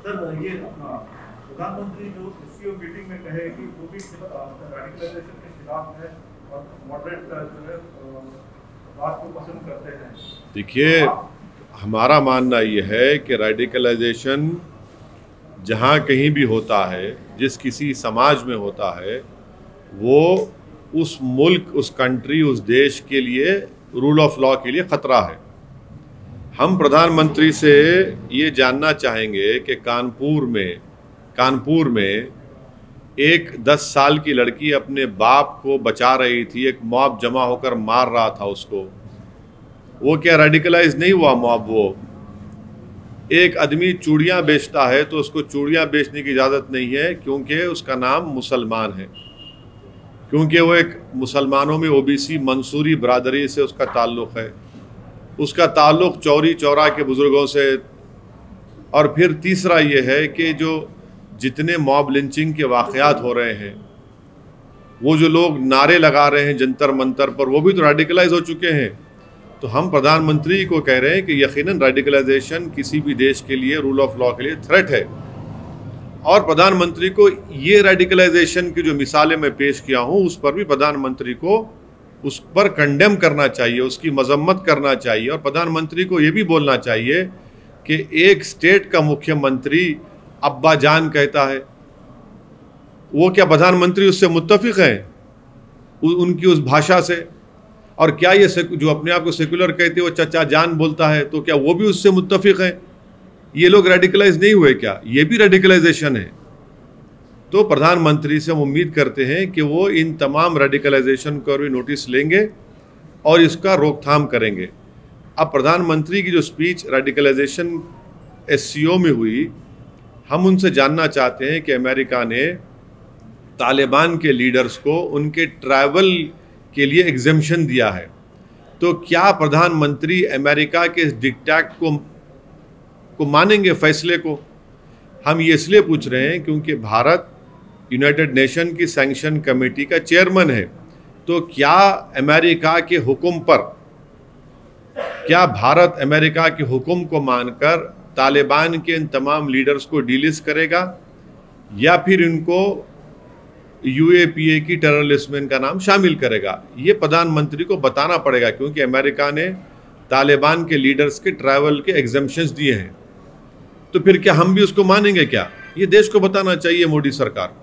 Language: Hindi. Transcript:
सर ये प्रधानमंत्री जो एससीओ मीटिंग में कहे कि वो भी रेडिकलाइजेशन के खिलाफ है और मॉडरेट जो है बात को पसंद करते हैं। देखिए, हमारा मानना ये है कि रेडिकलाइजेशन जहाँ कहीं भी होता है, जिस किसी समाज में होता है, वो उस मुल्क, उस कंट्री, उस देश के लिए, रूल ऑफ लॉ के लिए ख़तरा है। हम प्रधानमंत्री से ये जानना चाहेंगे कि कानपुर में एक 10 साल की लड़की अपने बाप को बचा रही थी, एक मॉब जमा होकर मार रहा था उसको। वो क्या रेडिकलाइज नहीं हुआ मॉब? वो एक आदमी चूड़ियाँ बेचता है तो उसको चूड़ियाँ बेचने की इजाज़त नहीं है क्योंकि उसका नाम मुसलमान है, क्योंकि वो एक मुसलमानों में ओबीसी मंसूरी बरादरी से उसका ताल्लुक़ है, उसका ताल्लुक़ चौरी चौरा के बुज़ुर्गों से। और फिर तीसरा ये है कि जो जितने मॉब लिंचिंग के वाक़यात हो रहे हैं, वो जो लोग नारे लगा रहे हैं जंतर मंतर पर, वो भी तो रेडिकलाइज हो चुके हैं। तो हम प्रधानमंत्री को कह रहे हैं कि यकीनन रेडिकलाइजेशन किसी भी देश के लिए, रूल ऑफ लॉ के लिए थ्रेट है। और प्रधानमंत्री को ये रेडिकलाइजेशन की जो मिसालें मैं पेश किया हूँ, उस पर भी प्रधानमंत्री को उस पर कंडेम करना चाहिए, उसकी मजम्मत करना चाहिए। और प्रधानमंत्री को ये भी बोलना चाहिए कि एक स्टेट का मुख्यमंत्री अब्बा जान कहता है, वो क्या प्रधानमंत्री उससे मुत्तफिक हैं, उनकी उस भाषा से? और क्या ये जो अपने आप को सेकुलर कहते हैं वो चचा जान बोलता है, तो क्या वो भी उससे मुत्तफिक हैं? ये लोग रेडिकलाइज नहीं हुए क्या? ये भी रेडिकलाइजेशन है। तो प्रधानमंत्री से हम उम्मीद करते हैं कि वो इन तमाम रेडिकलाइजेशन को भी नोटिस लेंगे और इसका रोकथाम करेंगे। अब प्रधानमंत्री की जो स्पीच रेडिकलाइजेशन एससीओ में हुई, हम उनसे जानना चाहते हैं कि अमेरिका ने तालिबान के लीडर्स को उनके ट्रैवल के लिए एग्जेम्पशन दिया है, तो क्या प्रधानमंत्री अमेरिका के इस डिक्टेट को मानेंगे, फैसले को? हम ये इसलिए पूछ रहे हैं क्योंकि भारत यूनाइटेड नेशन की सैंक्शन कमेटी का चेयरमैन है। तो क्या अमेरिका के हुक्म पर, क्या भारत अमेरिका के हुक्म को मानकर तालिबान के इन तमाम लीडर्स को डिलिस्ट करेगा, या फिर इनको यूएपीए की टेरर लिस्ट में इनका नाम शामिल करेगा? ये प्रधानमंत्री को बताना पड़ेगा, क्योंकि अमेरिका ने तालिबान के लीडर्स के ट्रैवल के एग्जेम्पशंस दिए हैं। तो फिर क्या हम भी उसको मानेंगे क्या? ये देश को बताना चाहिए मोदी सरकार।